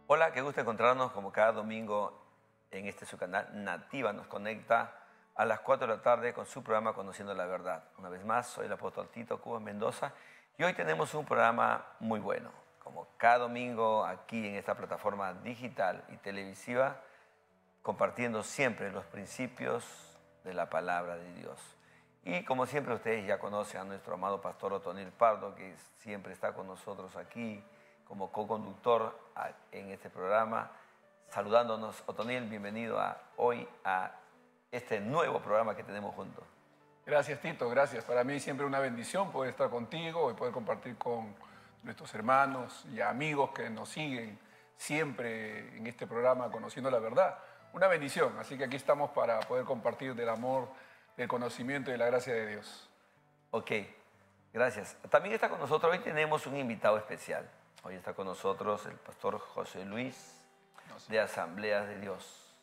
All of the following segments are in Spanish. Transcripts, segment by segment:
Hola, qué gusto encontrarnos como cada domingo en su canal Nativa. Nos conecta a las 4 de la tarde con su programa Conociendo la Verdad. Una vez más, soy el apóstol Tito Cuba Mendoza y hoy tenemos un programa muy bueno. Como cada domingo aquí en esta plataforma digital y televisiva, compartiendo siempre los principios de la palabra de Dios. Y como siempre ustedes ya conocen a nuestro amado pastor Otoniel Pardo, que siempre está con nosotros aquí como co-conductor en este programa, saludándonos. Otoniel, bienvenido hoy a este nuevo programa que tenemos juntos. Gracias, Tito, gracias. Para mí siempre una bendición poder estar contigo y poder compartir con nuestros hermanos y amigos que nos siguen siempre en este programa Conociendo la Verdad. Una bendición, así que aquí estamos para poder compartir del amor, del conocimiento y de la gracia de Dios. Ok, gracias. También está con nosotros, hoy tenemos un invitado especial. Hoy está con nosotros el pastor José Luis de Asambleas de Dios.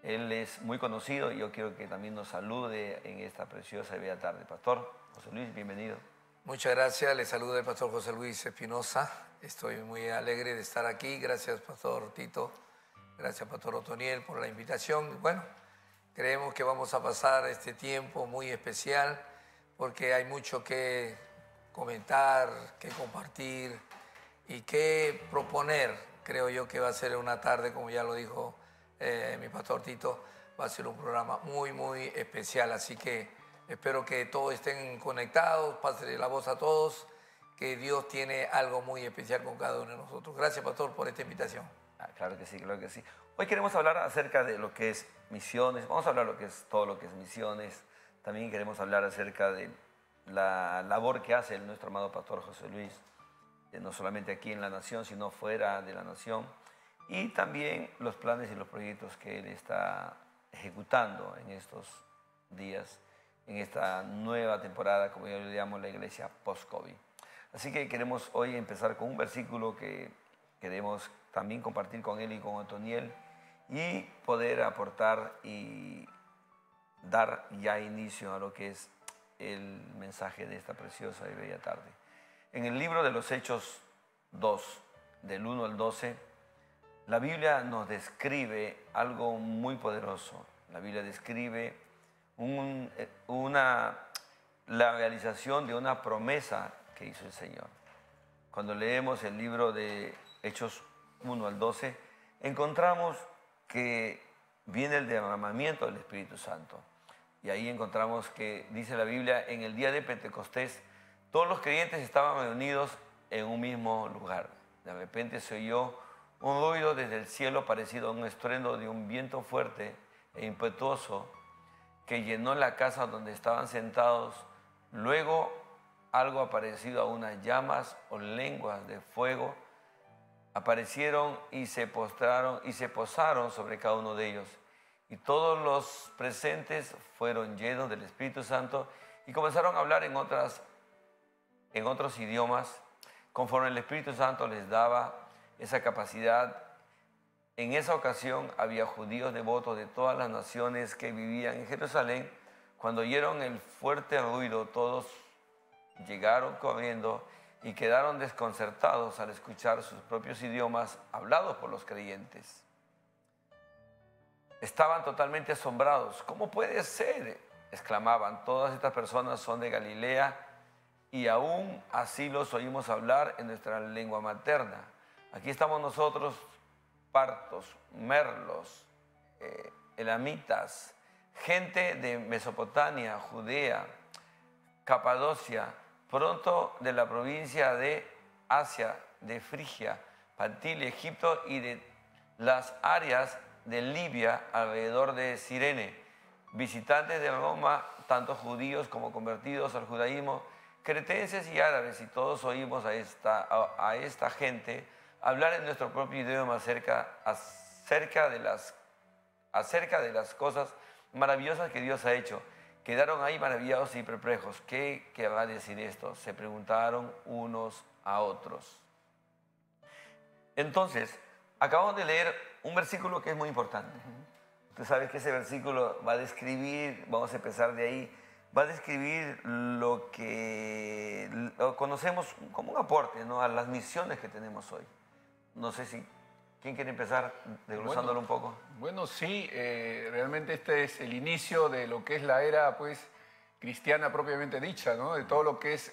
Él es muy conocido y yo quiero que también nos salude en esta preciosa y bella tarde. Pastor José Luis, bienvenido. Muchas gracias, le saluda el pastor José Luis Espinosa. Estoy muy alegre de estar aquí. Gracias, pastor Tito. Gracias, pastor Otoniel, por la invitación. Bueno, creemos que vamos a pasar este tiempo muy especial porque hay mucho que comentar, que compartir y que proponer. Creo yo que va a ser una tarde, como ya lo dijo mi pastor Tito, va a ser un programa muy, muy especial. Así que espero que todos estén conectados, pase la voz a todos, que Dios tiene algo muy especial con cada uno de nosotros. Gracias, pastor, por esta invitación. Claro que sí, claro que sí. Hoy queremos hablar acerca de lo que es misiones. Vamos a hablar lo que es todo lo que es misiones. También queremos hablar acerca de la labor que hace nuestro amado pastor José Luis, no solamente aquí en la nación, sino fuera de la nación. Y también los planes y los proyectos que él está ejecutando en estos días, en esta nueva temporada, como yo le llamo, la iglesia post-COVID. Así que queremos hoy empezar con un versículo que queremos también compartir con él y con Otoniel y poder aportar y dar ya inicio a lo que es el mensaje de esta preciosa y bella tarde. En el libro de los Hechos 2, del 1 al 12, la Biblia nos describe algo muy poderoso. La Biblia describe la realización de una promesa que hizo el Señor. Cuando leemos el libro de Hechos 1 al 12, encontramos que viene el derramamiento del Espíritu Santo. Y ahí encontramos que, dice la Biblia, en el día de Pentecostés, todos los creyentes estaban reunidos en un mismo lugar. De repente se oyó un ruido desde el cielo parecido a un estruendo de un viento fuerte e impetuoso que llenó la casa donde estaban sentados. Luego algo parecido a unas llamas o lenguas de fuego aparecieron y se postraron y se posaron sobre cada uno de ellos. Y todos los presentes fueron llenos del Espíritu Santo y comenzaron a hablar en otros idiomas, conforme el Espíritu Santo les daba esa capacidad. En esa ocasión había judíos devotos de todas las naciones que vivían en Jerusalén. Cuando oyeron el fuerte ruido, todos llegaron corriendo y quedaron desconcertados al escuchar sus propios idiomas hablados por los creyentes. Estaban totalmente asombrados. ¿Cómo puede ser?, exclamaban. Todas estas personas son de Galilea y aún así los oímos hablar en nuestra lengua materna. Aquí estamos nosotros, partos, merlos, elamitas, gente de Mesopotamia, Judea, Capadocia, pronto de la provincia de Asia, de Frigia, Panfilia, Egipto y de las áreas de Libia alrededor de Cirene, visitantes de Roma, tanto judíos como convertidos al judaísmo, cretenses y árabes, y todos oímos a esta gente hablar en nuestro propio idioma acerca de las cosas maravillosas que Dios ha hecho. Quedaron ahí maravillados y perplejos. ¿Qué va a decir esto?, se preguntaron unos a otros. Entonces, acabamos de leer un versículo que es muy importante. Tú sabes que ese versículo va a describir, vamos a empezar de ahí, va a describir lo que lo conocemos como un aporte, ¿no?, a las misiones que tenemos hoy. No sé si ¿Quién quiere empezar desglosándolo un poco? Bueno, sí, realmente este es el inicio de lo que es la era, pues, cristiana propiamente dicha, ¿no? De todo lo que es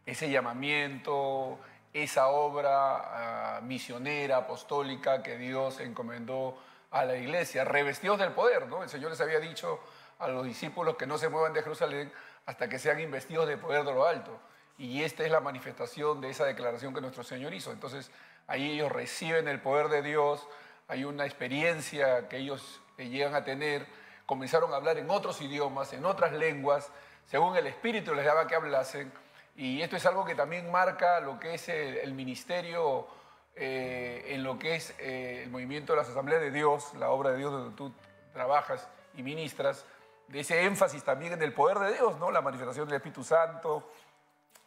ese llamamiento, esa obra misionera, apostólica que Dios encomendó a la iglesia, revestidos del poder, ¿no? El Señor les había dicho a los discípulos que no se muevan de Jerusalén hasta que sean investidos de poder de lo alto. Y esta es la manifestación de esa declaración que nuestro Señor hizo. Entonces, ahí ellos reciben el poder de Dios, hay una experiencia que ellos llegan a tener, comenzaron a hablar en otros idiomas, en otras lenguas, según el Espíritu les daba que hablasen. Y esto es algo que también marca lo que es el ministerio, en lo que es el movimiento de las Asambleas de Dios, la obra de Dios donde tú trabajas y ministras, de ese énfasis también en el poder de Dios, ¿no? La manifestación del Espíritu Santo,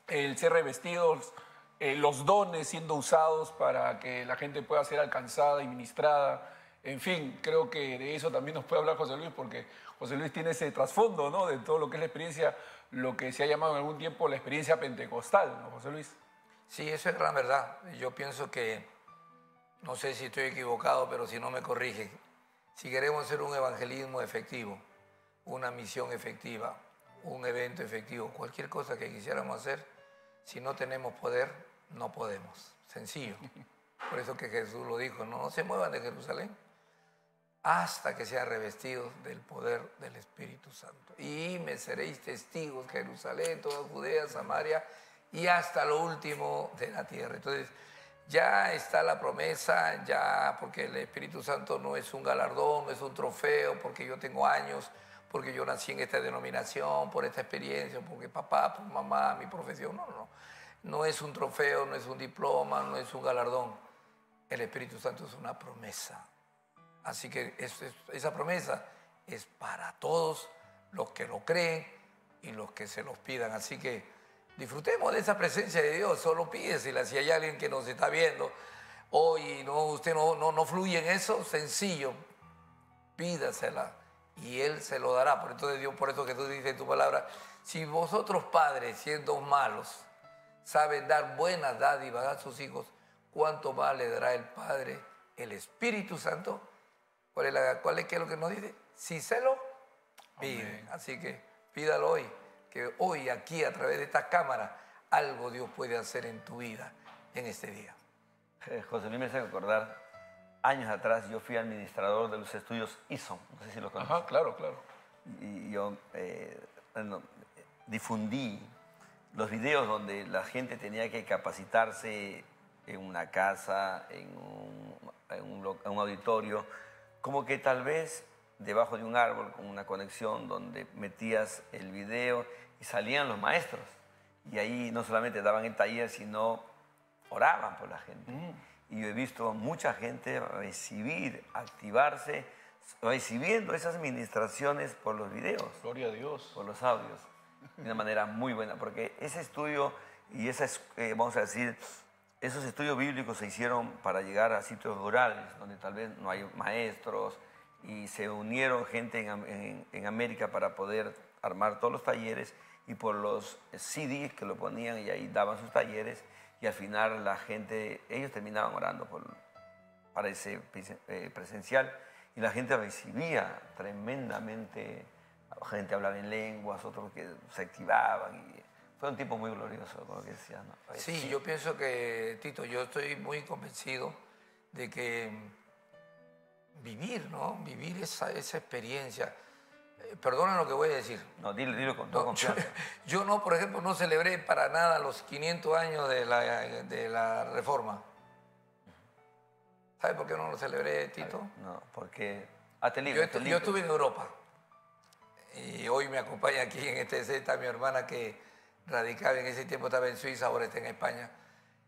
el ser revestidos, los dones siendo usados para que la gente pueda ser alcanzada y ministrada. En fin, creo que de eso también nos puede hablar José Luis, porque José Luis tiene ese trasfondo, ¿no? De todo lo que es la experiencia, lo que se ha llamado en algún tiempo la experiencia pentecostal, ¿no, José Luis? Sí, eso es gran verdad. Yo pienso que, no sé si estoy equivocado, pero si no me corrigen, si queremos hacer un evangelismo efectivo, una misión efectiva, un evento efectivo, cualquier cosa que quisiéramos hacer, si no tenemos poder, no podemos. Sencillo. Por eso que Jesús lo dijo, no se muevan de Jerusalén hasta que sean revestidos del poder del Espíritu Santo. Y me seréis testigos, Jerusalén, toda Judea, Samaria y hasta lo último de la tierra. Entonces, ya está la promesa, ya, porque el Espíritu Santo no es un galardón, no es un trofeo, porque yo tengo años, porque yo nací en esta denominación, por esta experiencia, porque papá, por mamá, mi profesión. No. No es un trofeo, no es un diploma, no es un galardón. El Espíritu Santo es una promesa. Así que esa promesa es para todos los que lo creen y los que se los pidan. Así que disfrutemos de esa presencia de Dios. Solo pídesela. Si hay alguien que nos está viendo hoy y usted no fluye en eso, sencillo, pídasela y Él se lo dará. Por eso que tú dices en tu palabra, si vosotros padres, siendo malos, saben dar buenas dádivas a sus hijos, ¿cuánto más le dará el Padre, el Espíritu Santo? ¿Qué es lo que nos dice? Si se lo piden. Así que pídalo hoy, que hoy aquí a través de esta cámara algo Dios puede hacer en tu vida en este día. José Luis me hace recordar, años atrás yo fui administrador de los estudios ISOM, no sé si los conoces. Ajá, claro. Y yo difundí los videos donde la gente tenía que capacitarse en una casa, en un auditorio, como que tal vez debajo de un árbol con una conexión donde metías el video y salían los maestros. Y ahí no solamente daban el taller, sino oraban por la gente. Y yo he visto mucha gente recibir, activarse, recibiendo esas ministraciones por los videos. Gloria a Dios. Por los audios. De una manera muy buena, porque ese estudio y vamos a decir, esos estudios bíblicos se hicieron para llegar a sitios rurales, donde tal vez no hay maestros, y se unieron gente en América para poder armar todos los talleres, y por los CDs que lo ponían y ahí daban sus talleres, y al final la gente, ellos terminaban orando para ese presencial, y la gente recibía tremendamente. Gente hablaba en lenguas, otros que se activaban. Y fue un tiempo muy glorioso, como lo que decía, ¿no? Sí, yo pienso que, Tito, yo estoy muy convencido de que vivir esa experiencia. Perdonen lo que voy a decir. No, dilo con toda confianza. Yo no, por ejemplo, no celebré para nada los 500 años de la Reforma. ¿Sabe por qué no lo celebré, Tito? No, porque... Yo estuve en Europa. Y hoy me acompaña aquí en este set está mi hermana que radicaba en ese tiempo, estaba en Suiza, ahora está en España.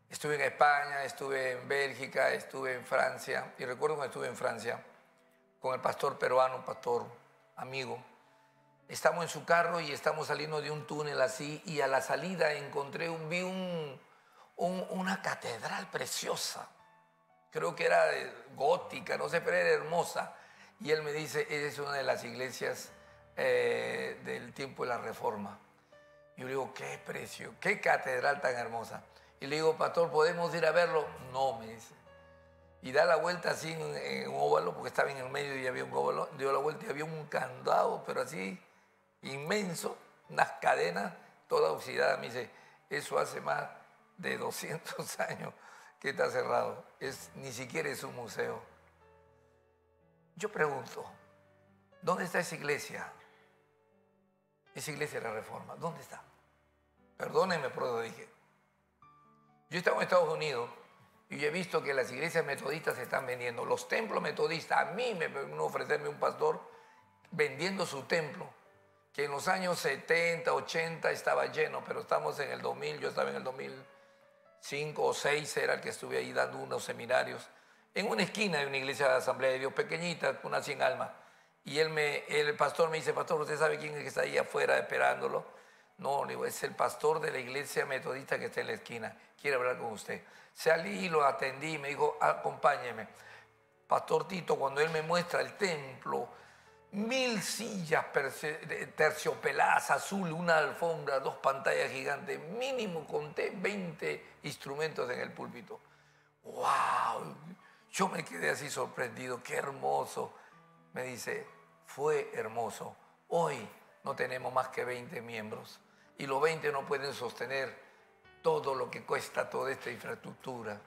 Estuve en España, estuve en Bélgica, estuve en Francia. Y recuerdo cuando estuve en Francia con el pastor peruano, un pastor amigo. Estamos en su carro y estamos saliendo de un túnel así y a la salida vi una catedral preciosa. Creo que era gótica, no sé, pero era hermosa. Y él me dice, esa es una de las iglesias del tiempo de la Reforma. Y yo le digo, qué precio, qué catedral tan hermosa. Y le digo, pastor, ¿podemos ir a verlo? No, me dice. y da la vuelta así en un óvalo, porque estaba en el medio y había un óvalo, dio la vuelta y había un candado, pero así inmenso, unas cadenas, toda oxidada. Me dice, eso hace más de 200 años que está cerrado. Ni siquiera es un museo. Yo pregunto, ¿dónde está esa iglesia? Esa iglesia de la Reforma, ¿dónde está? Perdónenme por lo que dije. Yo estaba en Estados Unidos y he visto que las iglesias metodistas se están vendiendo. Los templos metodistas, a mí me vino a ofrecerme un pastor vendiendo su templo, que en los años 70, 80 estaba lleno, pero estamos en el 2000, yo estaba en el 2005 o 2006, era el que estuve ahí dando unos seminarios, en una esquina de una iglesia de Asamblea de Dios, pequeñita, una 100 almas. Y el pastor me dice, pastor, ¿usted sabe quién es que está ahí afuera esperándolo? No, digo, es el pastor de la iglesia metodista que está en la esquina, quiere hablar con usted. Salí y lo atendí, me dijo, acompáñeme. Pastor Tito, cuando él me muestra el templo, 1000 sillas terciopeladas, azul, una alfombra, 2 pantallas gigantes, mínimo conté 20 instrumentos en el púlpito. ¡Wow! Yo me quedé así sorprendido, qué hermoso. Me dice, fue hermoso. Hoy no tenemos más que 20 miembros y los 20 no pueden sostener todo lo que cuesta toda esta infraestructura.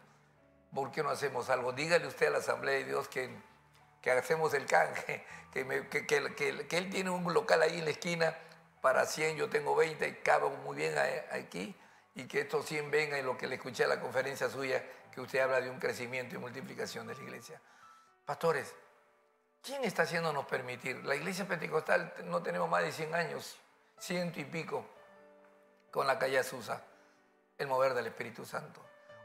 ¿Por qué no hacemos algo? Dígale usted a la Asamblea de Dios que hacemos el canje, que él tiene un local ahí en la esquina para 100, yo tengo 20 y cabo muy bien aquí, y que estos 100 vengan, y lo que le escuché a la conferencia suya, que usted habla de un crecimiento y multiplicación de la iglesia. Pastores, ¿quién está haciéndonos permitir? La iglesia pentecostal no tenemos más de 100 años, 100 y pico, con la calle Azusa, el mover del Espíritu Santo.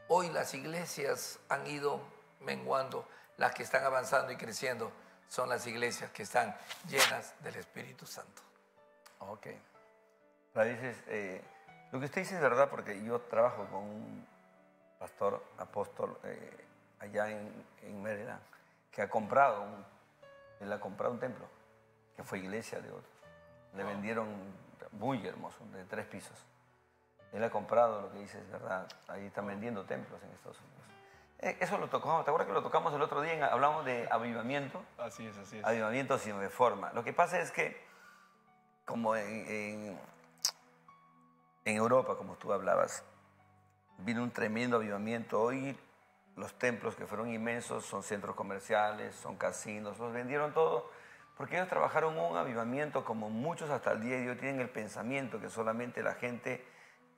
Hoy las iglesias han ido menguando, las que están avanzando y creciendo son las iglesias que están llenas del Espíritu Santo. Ok. Lo que usted dice es verdad, porque yo trabajo con un pastor apóstol allá en Maryland, que ha comprado un templo, que fue iglesia de otro. Le vendieron muy hermoso, de 3 pisos. Él ha comprado, lo que dice es verdad. Ahí están vendiendo templos en Estados Unidos. Eso lo tocamos, ¿te acuerdas que lo tocamos el otro día? Hablamos de avivamiento. Así es, así es. Avivamiento sin reforma. Lo que pasa es que, como en Europa, como tú hablabas, vino un tremendo avivamiento. Hoy los templos, que fueron inmensos, son centros comerciales, son casinos, los vendieron todo, porque ellos trabajaron un avivamiento como muchos hasta el día de hoy tienen el pensamiento que solamente la gente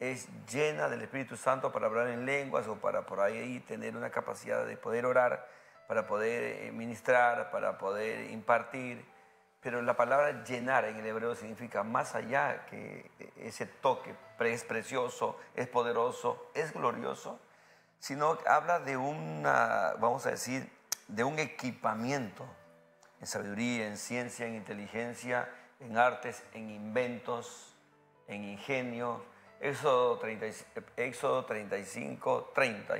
es llena del Espíritu Santo para hablar en lenguas o para por ahí tener una capacidad de poder orar, para poder ministrar, para poder impartir. Pero la palabra llenar en el hebreo significa más allá que ese toque, es precioso, es poderoso, es glorioso, sino habla de vamos a decir, de un equipamiento en sabiduría, en ciencia, en inteligencia, en artes, en inventos, en ingenio. Éxodo 35, 30.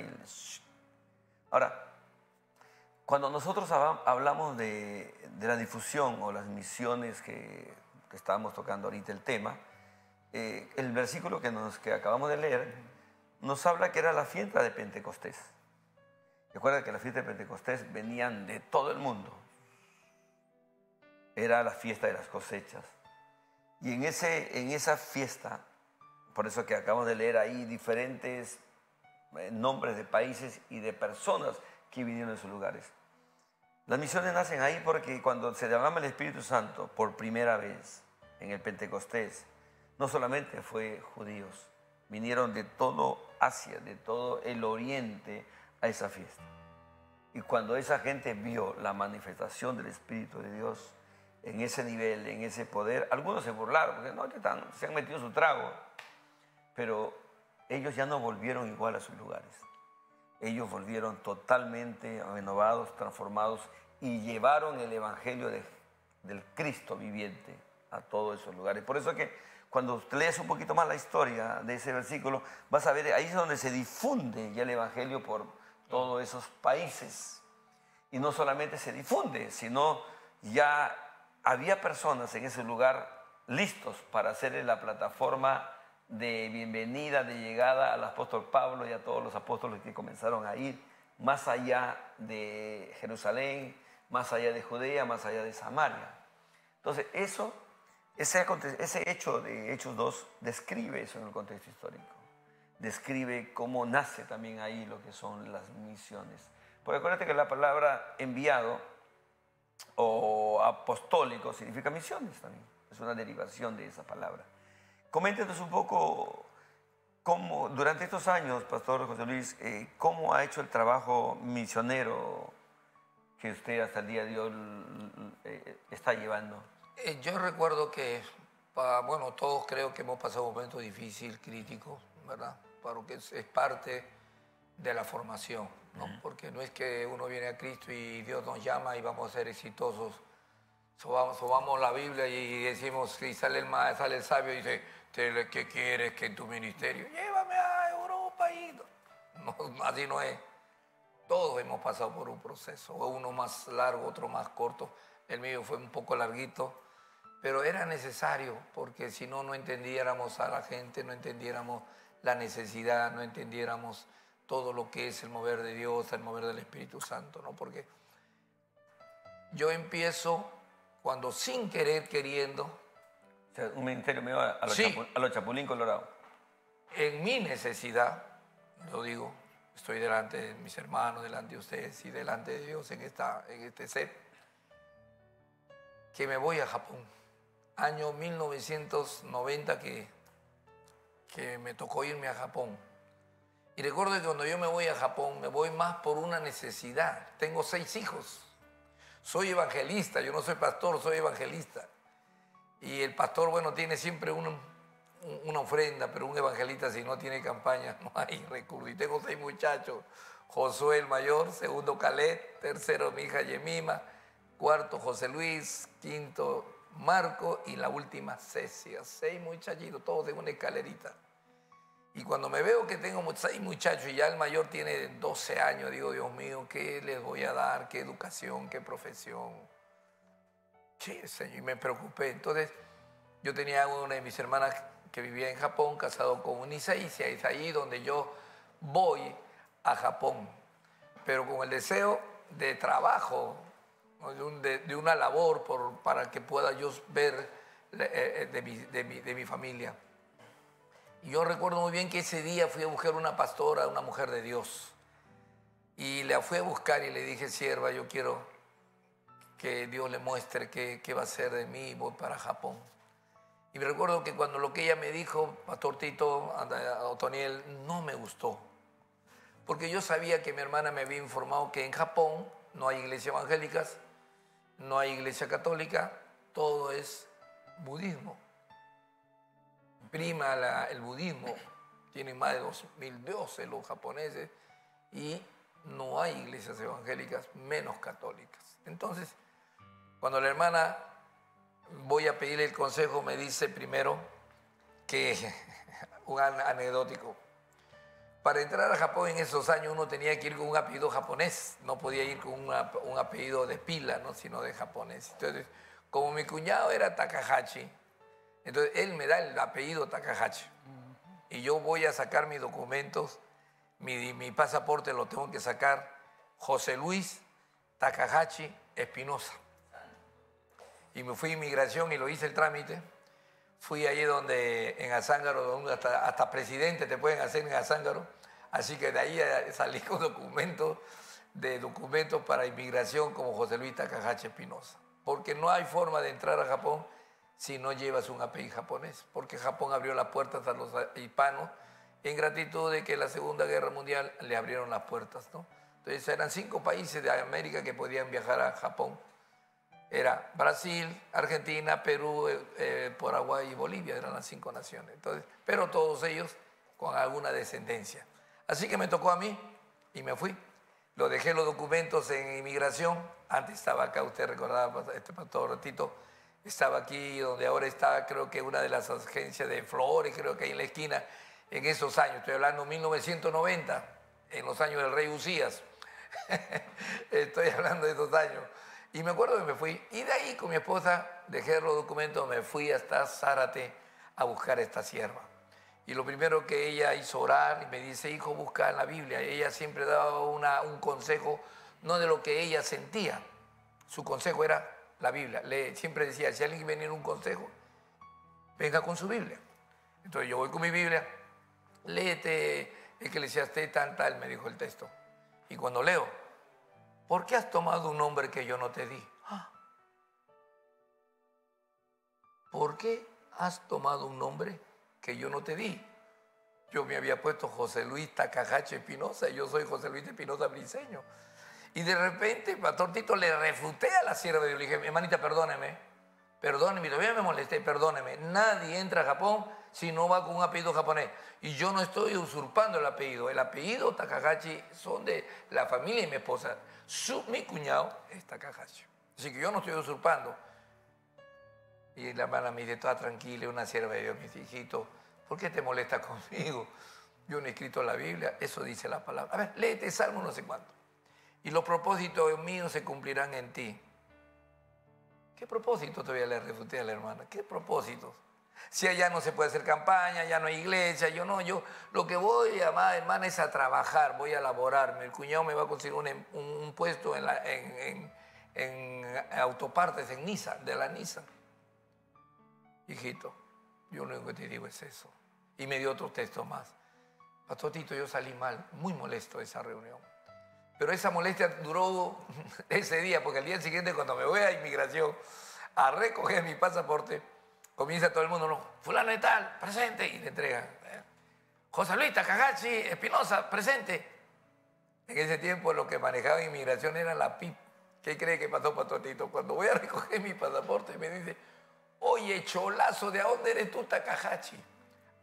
Ahora, cuando nosotros hablamos de la difusión o las misiones que estábamos tocando ahorita el tema, el versículo que acabamos de leer nos habla que era la fiesta de Pentecostés. Recuerda que la fiesta de Pentecostés venían de todo el mundo. Era la fiesta de las cosechas. Y en esa fiesta, por eso que acabamos de leer ahí diferentes nombres de países y de personas que vinieron de sus lugares. Las misiones nacen ahí porque cuando se derrama el Espíritu Santo por primera vez en el Pentecostés, no solamente fue judíos, vinieron de todo Asia, de todo el Oriente a esa fiesta. Y cuando esa gente vio la manifestación del Espíritu de Dios en ese nivel, en ese poder, algunos se burlaron, porque no, se han metido su trago, pero ellos ya no volvieron igual a sus lugares. Ellos volvieron totalmente renovados, transformados y llevaron el Evangelio del Cristo viviente a todos esos lugares. Por eso que cuando lees un poquito más la historia de ese versículo, vas a ver, ahí es donde se difunde ya el Evangelio por todos esos países. Y no solamente se difunde, sino ya había personas en ese lugar listos para hacerle la plataforma de bienvenida, de llegada al apóstol Pablo y a todos los apóstoles que comenzaron a ir más allá de Jerusalén, más allá de Judea, más allá de Samaria. Entonces, ese hecho de Hechos 2 describe eso en el contexto histórico. Describe cómo nace también ahí lo que son las misiones. Porque acuérdate que la palabra enviado o apostólico significa misiones también. Es una derivación de esa palabra. Coméntenos un poco cómo, durante estos años, Pastor José Luis, cómo ha hecho el trabajo misionero que usted hasta el día de hoy está llevando. Yo recuerdo que, bueno, todos creo que hemos pasado un momento difícil, crítico, ¿verdad? Porque es parte de la formación, ¿no? Porque no es que uno viene a Cristo y Dios nos llama y vamos a ser exitosos. Sobamos la Biblia y decimos, y sale el sabio y dice, ¿qué quieres que en tu ministerio? Llévame a Europa y... No, así no es. Todos hemos pasado por un proceso, uno más largo, otro más corto. El mío fue un poco larguito, pero era necesario, porque si no, no entendiéramos a la gente, no entendiéramos la necesidad, no entendiéramos todo lo que es el mover de Dios, el mover del Espíritu Santo, ¿no? Porque yo empiezo cuando sin querer, queriendo... O sea, un ministerio medio a los Chapulín Colorado. En mi necesidad, lo digo, estoy delante de mis hermanos, delante de ustedes y delante de Dios en este set, que me voy a Japón. Año 1990 que me tocó irme a Japón. Y recuerdo que cuando yo me voy a Japón, me voy más por una necesidad. Tengo 6 hijos. Soy evangelista, yo no soy pastor, soy evangelista. Y el pastor, bueno, tiene siempre una ofrenda, pero un evangelista si no tiene campaña no hay recursos. Y tengo 6 muchachos. Josué el mayor, segundo Caleb, tercero mi hija Yemima, cuarto José Luis, quinto Marco y la última Cecia. 6 muchachitos, todos en una escalerita. Y cuando me veo que tengo 6 muchachos y ya el mayor tiene 12 años, digo, Dios mío, ¿qué les voy a dar? ¿Qué educación? ¿Qué profesión? Sí, Señor, y me preocupé. Entonces, yo tenía una de mis hermanas que vivía en Japón, casado con un Isaícia, y es ahí donde yo voy a Japón, pero con el deseo de trabajo, ¿no? de una labor para que pueda yo ver de mi familia. Y yo recuerdo muy bien que ese día fui a buscar una pastora, una mujer de Dios, y la fui a buscar y le dije, sierva, yo quiero que Dios le muestre qué va a hacer de mí, voy para Japón. Y me recuerdo que cuando lo que ella me dijo, Pastor Tito, Otoniel, no me gustó. Porque yo sabía que mi hermana me había informado que en Japón no hay iglesias evangélicas, no hay iglesia católica, todo es budismo. Prima el budismo, tienen más de 2000 dioses los japoneses y no hay iglesias evangélicas, menos católicas. Entonces, cuando la hermana voy a pedirle el consejo, me dice primero que, un anecdótico, para entrar a Japón en esos años uno tenía que ir con un apellido japonés, no podía ir con un apellido de pila, ¿no? Sino de japonés. Entonces, como mi cuñado era Takahashi, entonces él me da el apellido Takahashi. Y yo voy a sacar mis documentos, mi pasaporte lo tengo que sacar José Luis Takahashi Espinosa. Y me fui a inmigración y lo hice el trámite. Fui allí en Azángaro, donde hasta presidente te pueden hacer en Azángaro. Así que de ahí salí con documentos para inmigración como José Luis Takahashi Espinosa. Porque no hay forma de entrar a Japón si no llevas un apellido japonés. Porque Japón abrió las puertas a los hispanos en gratitud de que en la Segunda Guerra Mundial le abrieron las puertas, ¿no? Entonces eran 5 países de América que podían viajar a Japón. Era Brasil, Argentina, Perú, Paraguay y Bolivia, eran las 5 naciones. Entonces, pero todos ellos con alguna descendencia. Así que me tocó a mí y me fui. Lo dejé los documentos en inmigración. Antes estaba acá, usted recordaba, pastor Tito, estaba aquí donde ahora está, creo que una de las agencias de flores, creo que ahí en la esquina, en esos años. Estoy hablando de 1990, en los años del rey Usías. Estoy hablando de esos años. Y me acuerdo que me fui, y de ahí con mi esposa dejé los documentos, me fui hasta Zárate a buscar a esta sierva. Y lo primero que ella hizo orar y me dice, hijo, busca en la Biblia. Ella siempre daba un consejo, no de lo que ella sentía. Su consejo era la Biblia. Siempre decía, si alguien viene un consejo, venga con su Biblia. Entonces yo voy con mi Biblia, léete Eclesiastés tal, me dijo el texto. Y cuando leo, ¿por qué has tomado un nombre que yo no te di? ¿Por qué has tomado un nombre que yo no te di? Yo me había puesto José Luis Takahashi Espinosa y yo soy José Luis Espinosa Briceño. Y de repente, Pastor Tito, le refuté a la sierva de Dios. Le dije, hermanita, perdóneme, todavía me molesté, perdóneme. Nadie entra a Japón si no va con un apellido japonés. Y yo no estoy usurpando el apellido. El apellido Takahashi son de la familia y mi esposa. Mi cuñado es Takahashi. Así que yo no estoy usurpando. Y la hermana me dice, toda tranquila, una sierva de Dios, me dice, hijito, ¿por qué te molestas conmigo? Yo no he escrito la Biblia, eso dice la palabra. A ver, léete Salmo no sé cuánto. Y los propósitos míos se cumplirán en ti. ¿Qué propósito todavía le refuté a la hermana? ¿Qué propósitos? Si allá no se puede hacer campaña, ya no hay iglesia, yo lo que voy, amada hermana, es a trabajar, voy a laborarme. El cuñado me va a conseguir un puesto en autopartes, en Nissan, de la Nissan. Hijito, yo lo único que te digo es eso. Y me dio otro texto más. Pastor Tito, yo salí mal, muy molesto de esa reunión. Pero esa molestia duró ese día, porque al día siguiente cuando me voy a inmigración a recoger mi pasaporte, comienza todo el mundo, no, fulano de tal, presente, y le entregan. José Luis Takahashi Espinosa, presente. En ese tiempo lo que manejaba inmigración era la PIP. ¿Qué cree que pasó, Pastor Tito? Cuando voy a recoger mi pasaporte me dice, oye, cholazo, ¿de dónde eres tú, Takahashi?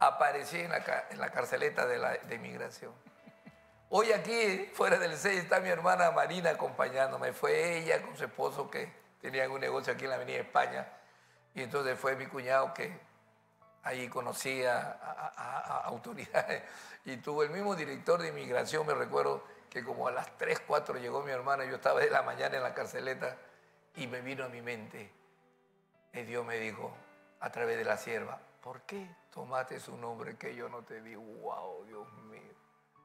Aparecí en la carceleta de inmigración. Hoy aquí, fuera del CEI, está mi hermana Marina acompañándome. Fue ella con su esposo que tenían un negocio aquí en la Avenida España. Y entonces fue mi cuñado que ahí conocía a autoridades. Y tuvo el mismo director de inmigración, me recuerdo que como a las 3, 4 llegó mi hermana. Yo estaba de la mañana en la carceleta y me vino a mi mente. Y Dios me dijo, a través de la sierva, ¿por qué tomaste su nombre que yo no te di? ¡Wow, Dios mío!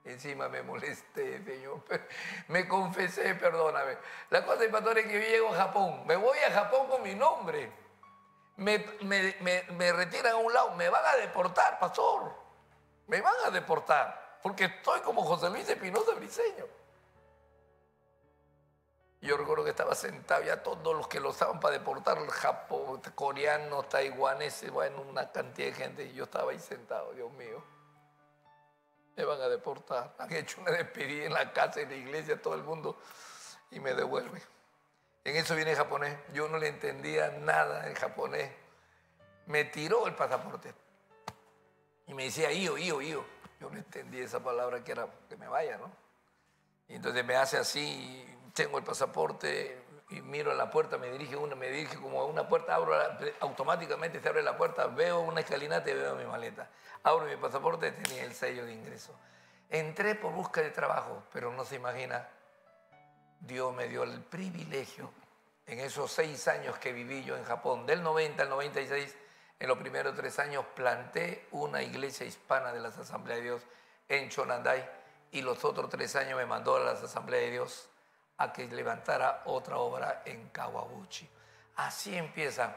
Encima me molesté, Señor. Me confesé, perdóname. La cosa, pastor, es que yo llego a Japón. Me voy a Japón con mi nombre. Me retiran a un lado. Me van a deportar, pastor. Me van a deportar. Porque estoy como José Luis Espinosa Briceño. Yo recuerdo que estaba sentado ya todos los que lo estaban para deportar, Japón, coreanos, taiwaneses, bueno, una cantidad de gente. Y yo estaba ahí sentado, Dios mío. Me van a deportar. Han hecho una despedida en la casa, en la iglesia, todo el mundo, y me devuelven. En eso viene el japonés. Yo no le entendía nada en japonés. Me tiró el pasaporte y me decía, io. Yo no entendí esa palabra que era que me vaya, ¿no? Y entonces me hace así, tengo el pasaporte y miro a la puerta, me dirige como a una puerta, automáticamente se abre la puerta, veo una escalinata y veo mi maleta. Abro mi pasaporte, tenía el sello de ingreso. Entré por busca de trabajo, pero no se imagina, Dios me dio el privilegio, en esos 6 años que viví yo en Japón, del 90 al 96, en los primeros 3 años planté una iglesia hispana de las Asambleas de Dios en Chonandai, y los otros 3 años me mandó a las Asambleas de Dios a que levantara otra obra en Kawaguchi. Así empieza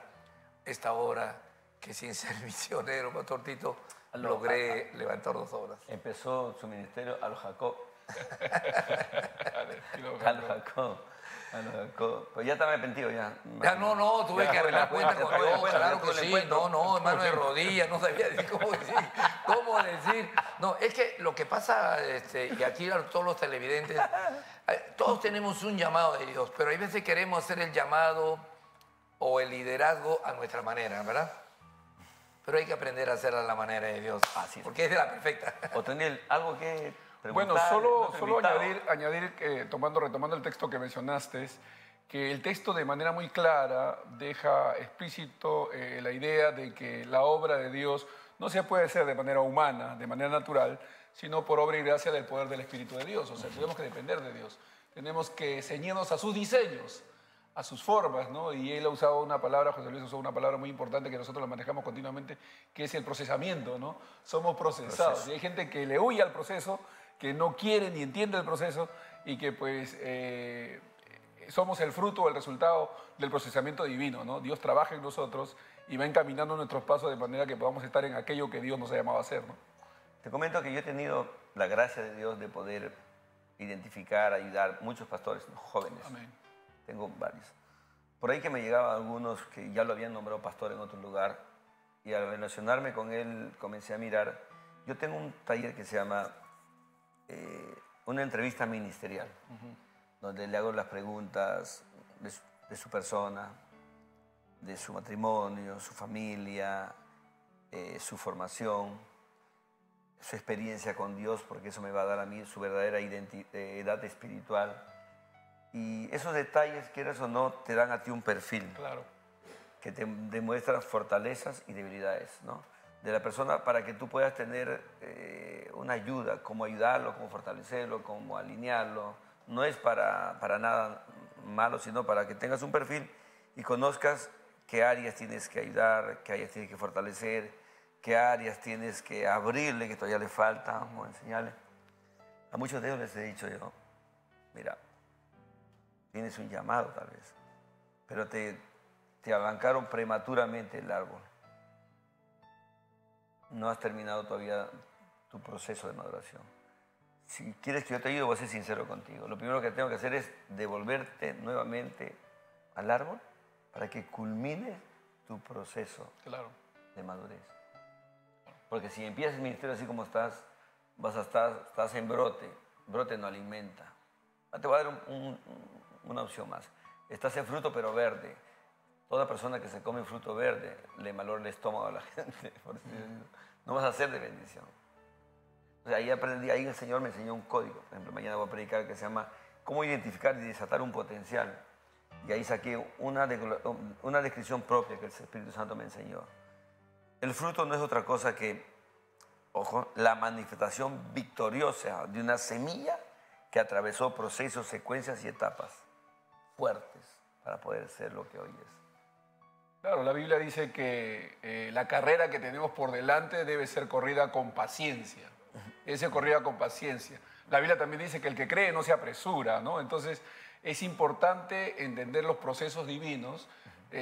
esta obra que sin ser misionero, Pastor Tito, logré levantar 2 obras. Empezó su ministerio a los Jacob. A los Jacob. Pues ya estaba arrepentido ya. Ya no, tuve que arreglar cuenta con Dios, claro que sí. No, hermano de rodillas, no sabía cómo decir. No, es que lo que pasa, y aquí todos los televidentes, todos tenemos un llamado de Dios, pero hay veces queremos hacer el llamado o el liderazgo a nuestra manera, ¿verdad? Pero hay que aprender a hacerlo a la manera de Dios, porque es de la perfecta. Otoniel, algo que preguntar. Bueno, solo añadir retomando el texto que mencionaste, que el texto de manera muy clara deja explícito la idea de que la obra de Dios no se puede hacer de manera humana, de manera natural, sino por obra y gracia del poder del Espíritu de Dios. O sea, tenemos que depender de Dios. Tenemos que ceñirnos a sus diseños, a sus formas, ¿no? Y él ha usado una palabra, José Luis usó una palabra muy importante que nosotros la manejamos continuamente, que es el procesamiento, ¿no? Somos procesados. Y hay gente que le huye al proceso, que no quiere ni entiende el proceso y que pues somos el fruto o el resultado del procesamiento divino, ¿no? Dios trabaja en nosotros y va encaminando nuestros pasos de manera que podamos estar en aquello que Dios nos ha llamado a hacer, ¿no? Te comento que yo he tenido la gracia de Dios de poder identificar, ayudar muchos pastores, ¿no? Jóvenes. Amén. Tengo varios. Por ahí que me llegaban algunos que ya lo habían nombrado pastor en otro lugar y al relacionarme con él comencé a mirar. Yo tengo un taller que se llama una entrevista ministerial, donde le hago las preguntas de su persona, de su matrimonio, su familia, su formación, su experiencia con Dios, porque eso me va a dar a mí su verdadera edad espiritual. Y esos detalles, quieras o no, te dan a ti un perfil. Claro. Que te demuestra fortalezas y debilidades, ¿no? De la persona para que tú puedas tener una ayuda, cómo ayudarlo, cómo fortalecerlo, cómo alinearlo. No es para nada malo, sino para que tengas un perfil y conozcas qué áreas tienes que ayudar, qué áreas tienes que fortalecer, qué áreas tienes que abrirle, que todavía le falta, o enseñarle. A muchos de ellos les he dicho yo, mira, tienes un llamado tal vez, pero te arrancaron prematuramente el árbol. No has terminado todavía tu proceso de maduración. Si quieres que yo te ayude, voy a ser sincero contigo. Lo primero que tengo que hacer es devolverte nuevamente al árbol para que culmines tu proceso de madurez. Porque si empiezas el ministerio así como estás, estás en brote. Brote no alimenta. Te voy a dar una opción más. Estás en fruto pero verde. Toda persona que se come fruto verde le malora el estómago a la gente. No vas a ser de bendición. O sea, ahí aprendí, ahí el Señor me enseñó un código. Por ejemplo, mañana voy a predicar que se llama Cómo identificar y desatar un potencial. Y ahí saqué una descripción propia que el Espíritu Santo me enseñó. El fruto no es otra cosa que, ojo, la manifestación victoriosa de una semilla que atravesó procesos, secuencias y etapas fuertes para poder ser lo que hoy es. Claro, la Biblia dice que la carrera que tenemos por delante debe ser corrida con paciencia. Debe ser corrida con paciencia. La Biblia también dice que el que cree no se apresura, ¿no? Entonces es importante entender los procesos divinos,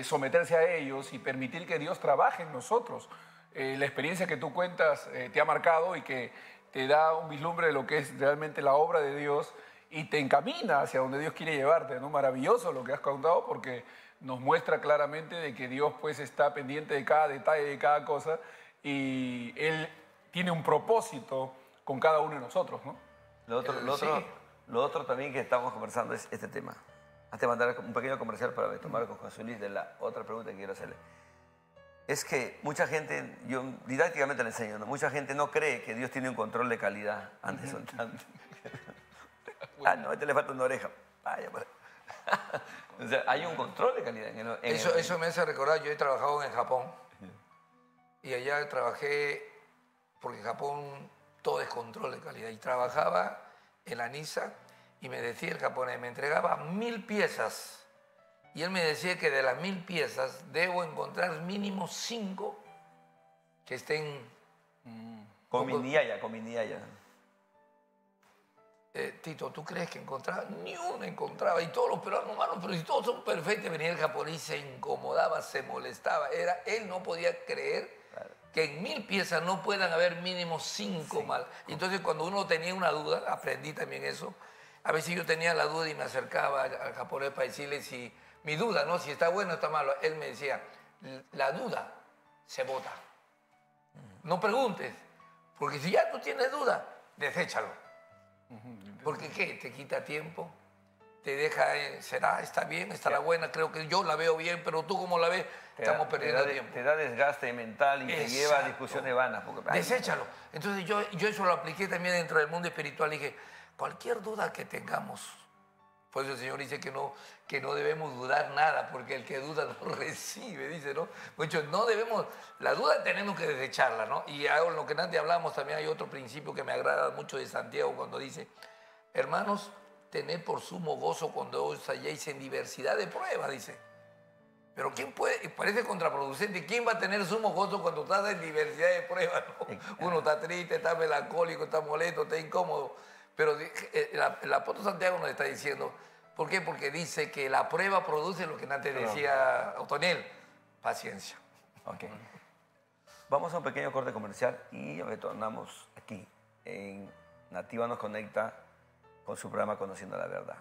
someterse a ellos y permitir que Dios trabaje en nosotros. La experiencia que tú cuentas te ha marcado y que te da un vislumbre de lo que es realmente la obra de Dios y te encamina hacia donde Dios quiere llevarte, ¿no? Maravilloso lo que has contado porque nos muestra claramente de que Dios pues está pendiente de cada detalle, de cada cosa y Él tiene un propósito con cada uno de nosotros, ¿no? Lo otro también que estamos conversando es este tema. Antes de mandar un pequeño comercial para tomar con José Luis de la otra pregunta que quiero hacerle. Es que mucha gente, yo didácticamente le enseño, ¿no? Mucha gente no cree que Dios tiene un control de calidad antes de soltando. No, a este le falta una oreja. Vaya, pues. O sea, hay un control de calidad. Eso me hace recordar, yo he trabajado en Japón y allá trabajé, porque en Japón todo es control de calidad, y trabajaba en la NISA y me decía el japonés, me entregaba 1000 piezas y él me decía que de las 1000 piezas debo encontrar mínimo 5 que estén... Cominiaya. Tito, ¿tú crees que encontraba? Ni uno encontraba. Y todos los peruanos, hermanos, pero si todos son perfectos, venía el japonés, se incomodaba, se molestaba. Él no podía creer que en 1000 piezas no puedan haber mínimo 5 mal. Y entonces cuando uno tenía una duda, aprendí también eso, a veces yo tenía la duda y me acercaba al japonés para decirle si mi duda, ¿no? Si está bueno o está malo. Él me decía, la duda se bota. No preguntes, porque si ya tú tienes duda, deséchalo. Porque ¿qué? Te quita tiempo, te deja, está bien, estará buena, creo que yo la veo bien, pero tú cómo la ves, estamos perdiendo tiempo. Te da desgaste mental y te lleva a discusiones vanas. Deséchalo. Entonces yo eso lo apliqué también dentro del mundo espiritual. Dije, cualquier duda que tengamos, por eso el Señor dice que no debemos dudar nada, porque el que duda no recibe, dice, ¿no? Muchos no debemos, la duda tenemos que desecharla, ¿no? Y en lo que antes hablamos también hay otro principio que me agrada mucho de Santiago cuando dice, hermanos, tener por sumo gozo cuando os halléis en diversidad de pruebas, dice. Pero ¿quién puede? Parece contraproducente. ¿Quién va a tener sumo gozo cuando estás en diversidad de pruebas? ¿No? Uno está triste, está melancólico, está molesto, está incómodo. Pero el apóstol Santiago nos está diciendo, ¿por qué? Porque dice que la prueba produce lo que antes decía Otoniel, paciencia. Ok. Vamos a un pequeño corte comercial y retornamos aquí en Nativa Nos Conecta con su programa Conociendo la Verdad.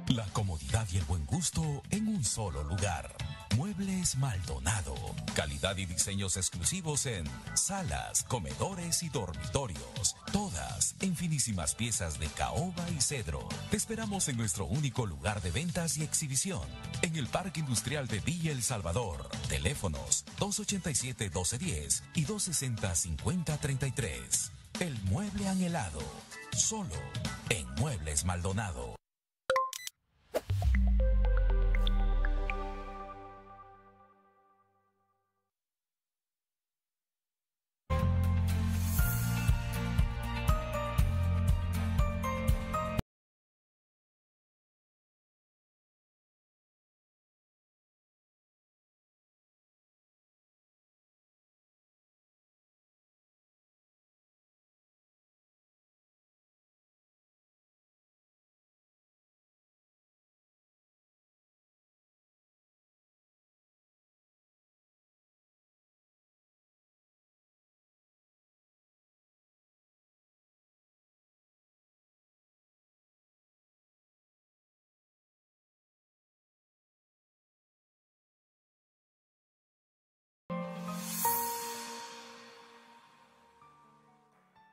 La comodidad y el buen gusto en un solo lugar. Muebles Maldonado. Calidad y diseños exclusivos en salas, comedores y dormitorios. Todas en finísimas piezas de caoba y cedro. Te esperamos en nuestro único lugar de ventas y exhibición. En el Parque Industrial de Villa El Salvador. Teléfonos 287-1210 y 260-5033. El mueble anhelado. Solo en Muebles Maldonado.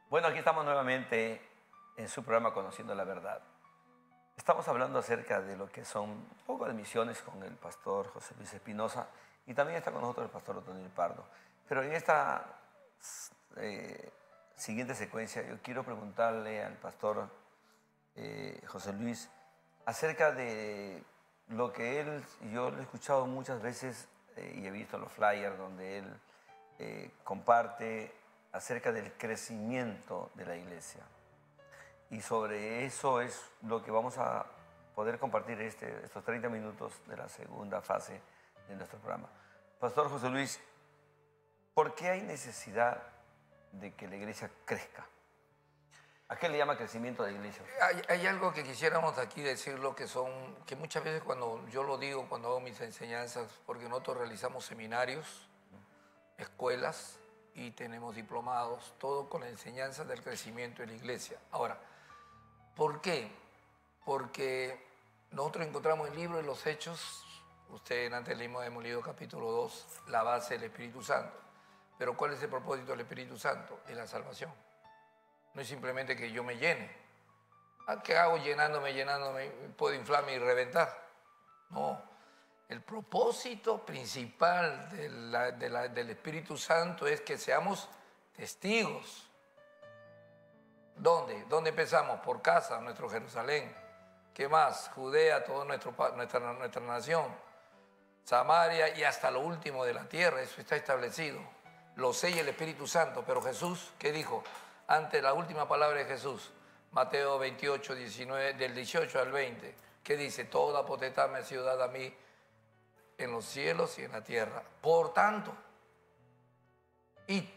Bueno, aquí estamos nuevamente en su programa Conociendo la Verdad. Estamos hablando acerca de lo que son un poco de misiones con el pastor José Luis Espinosa y también está con nosotros el pastor Otoniel Pardo. Pero en esta siguiente secuencia yo quiero preguntarle al pastor José Luis acerca de lo que yo lo he escuchado muchas veces y he visto los flyers donde él comparte acerca del crecimiento de la iglesia. Y sobre eso es lo que vamos a poder compartir estos 30 minutos de la segunda fase de nuestro programa. Pastor José Luis, ¿por qué hay necesidad de que la iglesia crezca? ¿A qué le llama crecimiento de la iglesia? Hay algo que quisiéramos aquí decirlo, que muchas veces cuando yo lo digo, cuando hago mis enseñanzas, porque nosotros realizamos seminarios, escuelas, y tenemos diplomados, todo con la enseñanza del crecimiento de la iglesia. Ahora, ¿por qué? Porque nosotros encontramos el libro de los Hechos, ustedes antes hemos leído capítulo 2, la base del Espíritu Santo. Pero ¿cuál es el propósito del Espíritu Santo? Es la salvación. No es simplemente que yo me llene. ¿Qué hago llenándome? ¿Puedo inflarme y reventar? No. El propósito principal del Espíritu Santo es que seamos testigos. ¿Dónde? ¿Dónde empezamos? Por casa, nuestro Jerusalén. ¿Qué más? Judea, toda nuestra nación. Samaria y hasta lo último de la tierra. Eso está establecido. Lo sella el Espíritu Santo. Pero Jesús, ¿qué dijo? Ante la última palabra de Jesús, Mateo 28, 19, del 18 al 20, ¿qué dice? Toda potestad me ha sido dada a mí en los cielos y en la tierra. Por tanto, y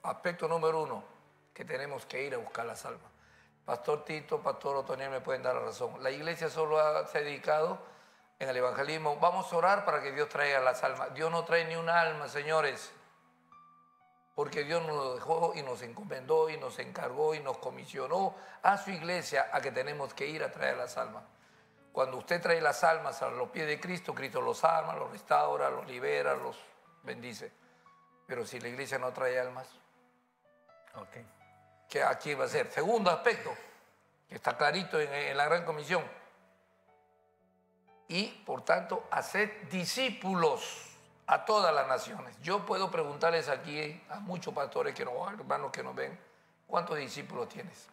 aspecto número 1, que tenemos que ir a buscar las almas. Pastor Tito, Pastor Otoniel me pueden dar la razón. La iglesia solo se ha dedicado en el evangelismo, vamos a orar para que Dios traiga las almas. Dios no trae ni una alma, señores, porque Dios nos lo dejó y nos encomendó y nos encargó y nos comisionó a su iglesia a que tenemos que ir a traer las almas. Cuando usted trae las almas a los pies de Cristo, Cristo los ama, los restaura, los libera, los bendice. Pero si la iglesia no trae almas, ¿qué aquí va a ser? Segundo aspecto, que está clarito en la Gran Comisión. Y, por tanto, haced discípulos a todas las naciones. Yo puedo preguntarles aquí a muchos pastores, hermanos que nos ven, ¿cuántos discípulos tienes?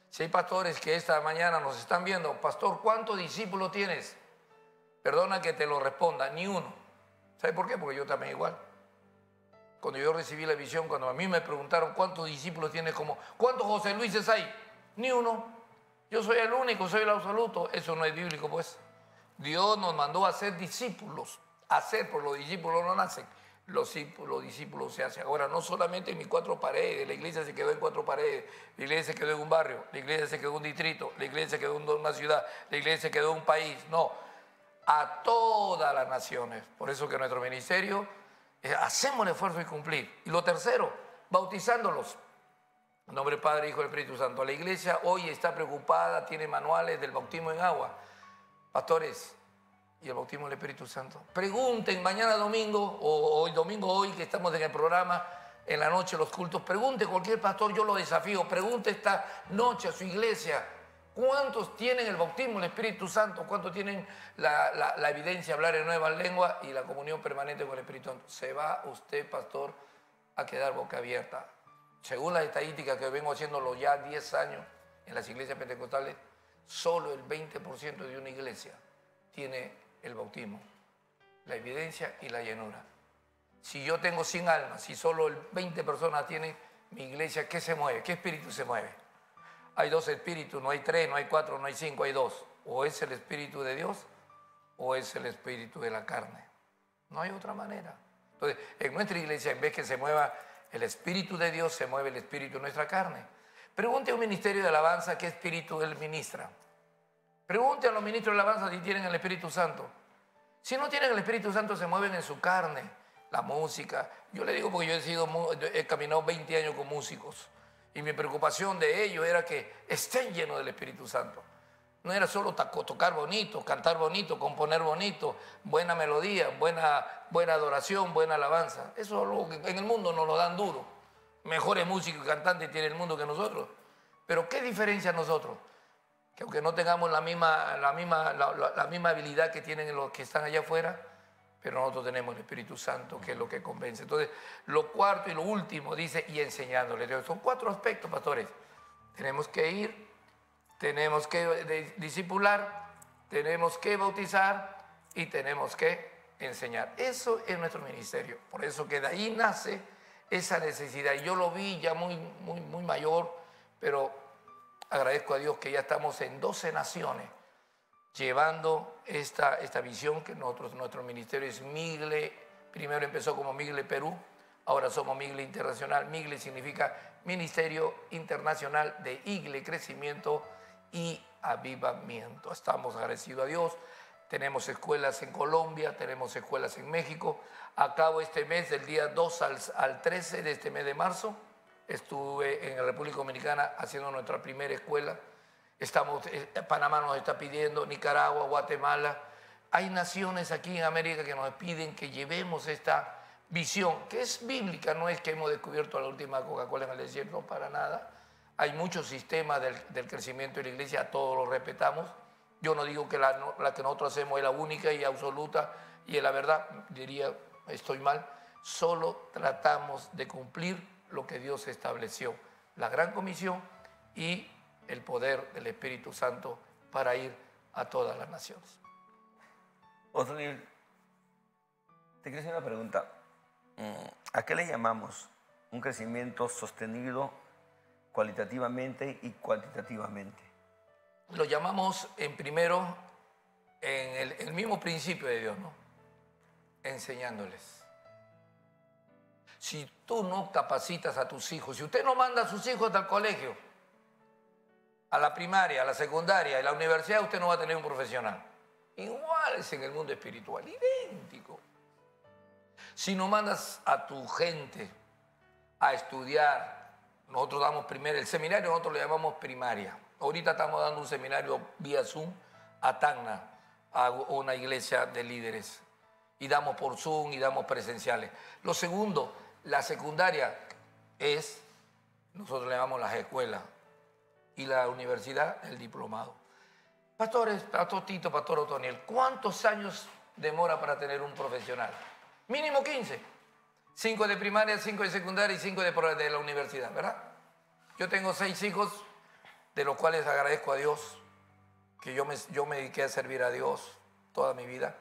Si hay pastores que esta mañana nos están viendo, pastor, ¿cuántos discípulos tienes? Perdona que te lo responda, ni uno. ¿Sabe por qué? Porque yo también igual. Cuando yo recibí la visión, cuando a mí me preguntaron cuántos discípulos tienes, como, ¿cuántos José Luises hay? Ni uno. Yo soy el único, soy el absoluto. Eso no es bíblico, pues. Dios nos mandó a ser discípulos. Hacer, por los discípulos no nacen. Los discípulos se hacen. Ahora, no solamente en mis cuatro paredes, la iglesia se quedó en cuatro paredes, la iglesia se quedó en un barrio, la iglesia se quedó en un distrito, la iglesia se quedó en una ciudad, la iglesia se quedó en un país. No, a todas las naciones. Por eso que nuestro ministerio, hacemos el esfuerzo de cumplir. Y lo tercero, bautizándolos. En nombre del Padre, Hijo y Espíritu Santo. La iglesia hoy está preocupada, tiene manuales del bautismo en agua. Pastores, y el bautismo del Espíritu Santo. Pregunten mañana domingo, o hoy domingo, hoy que estamos en el programa, en la noche los cultos, pregunte cualquier pastor, yo lo desafío, pregunte esta noche a su iglesia, ¿cuántos tienen el bautismo del Espíritu Santo? ¿Cuántos tienen la evidencia de hablar en nuevas lenguas y la comunión permanente con el Espíritu Santo? Se va usted, pastor, a quedar boca abierta. Según las estadísticas que vengo haciéndolo ya 10 años en las iglesias pentecostales, solo el 20% de una iglesia tiene el bautismo, la evidencia y la llenura. Si yo tengo 100 almas, si solo el 20 personas tienen mi iglesia, ¿qué se mueve? ¿Qué espíritu se mueve? Hay dos espíritus, no hay tres, no hay cuatro, no hay cinco, hay dos. O es el espíritu de Dios o es el espíritu de la carne. No hay otra manera. Entonces, en nuestra iglesia, en vez que se mueva el espíritu de Dios, se mueve el espíritu de nuestra carne. Pregunte a un ministerio de alabanza qué espíritu él ministra. Pregunte a los ministros de alabanza si tienen el Espíritu Santo. Si no tienen el Espíritu Santo, se mueven en su carne. La música. Yo le digo porque yo he caminado 20 años con músicos. Y mi preocupación de ellos era que estén llenos del Espíritu Santo. No era solo tocar bonito, cantar bonito, componer bonito, buena melodía, buena adoración, buena alabanza. Eso es algo que en el mundo nos lo dan duro. Mejores músicos y cantantes tiene el mundo que nosotros. Pero ¿qué diferencia nosotros? Que aunque no tengamos la misma habilidad que tienen los que están allá afuera, pero nosotros tenemos el Espíritu Santo, que es lo que convence. Entonces, lo cuarto y lo último dice, y enseñándoles. Son 4 aspectos, pastores. Tenemos que ir, tenemos que discipular, tenemos que bautizar y tenemos que enseñar. Eso es nuestro ministerio. Por eso que de ahí nace esa necesidad. Y yo lo vi ya muy mayor, pero agradezco a Dios que ya estamos en 12 naciones llevando esta visión que nuestro ministerio es Migle. Primero empezó como Migle Perú, ahora somos Migle Internacional. Migle significa Ministerio Internacional de Igle, Crecimiento y Avivamiento. Estamos agradecidos a Dios. Tenemos escuelas en Colombia, tenemos escuelas en México. Acabo este mes, del día 2 al 13 de este mes de marzo, estuve en la República Dominicana haciendo nuestra primera escuela. Panamá nos está pidiendo, Nicaragua, Guatemala. Hay naciones aquí en América que nos piden que llevemos esta visión, que es bíblica, no es que hemos descubierto la última Coca-Cola en el desierto, para nada. Hay muchos sistemas del crecimiento de la iglesia, todos los respetamos. Yo no digo que la que nosotros hacemos es la única y absoluta y es la verdad, diría, estoy mal. Solo tratamos de cumplir lo que Dios estableció, la gran comisión y el poder del Espíritu Santo para ir a todas las naciones. Otoniel, te quiero hacer una pregunta. ¿A qué le llamamos un crecimiento sostenido cualitativamente y cuantitativamente? Lo llamamos en el mismo principio de Dios, ¿no? Enseñándoles. Si tú no capacitas a tus hijos, si usted no manda a sus hijos al colegio, a la primaria, a la secundaria, a la universidad, usted no va a tener un profesional. Igual es en el mundo espiritual, idéntico. Si no mandas a tu gente a estudiar, nosotros damos primero, el seminario nosotros le llamamos primaria. Ahorita estamos dando un seminario vía Zoom a Tacna, a una iglesia de líderes. Y damos por Zoom y damos presenciales. Lo segundo, la secundaria es, nosotros le llamamos las escuelas. Y la universidad, el diplomado. Pastores, Pastor Tito, Pastor Otoniel, ¿cuántos años demora para tener un profesional? Mínimo 15. 5 de primaria, 5 de secundaria y 5 de la universidad, ¿verdad? Yo tengo 6 hijos, de los cuales agradezco a Dios, que yo me dediqué a servir a Dios toda mi vida,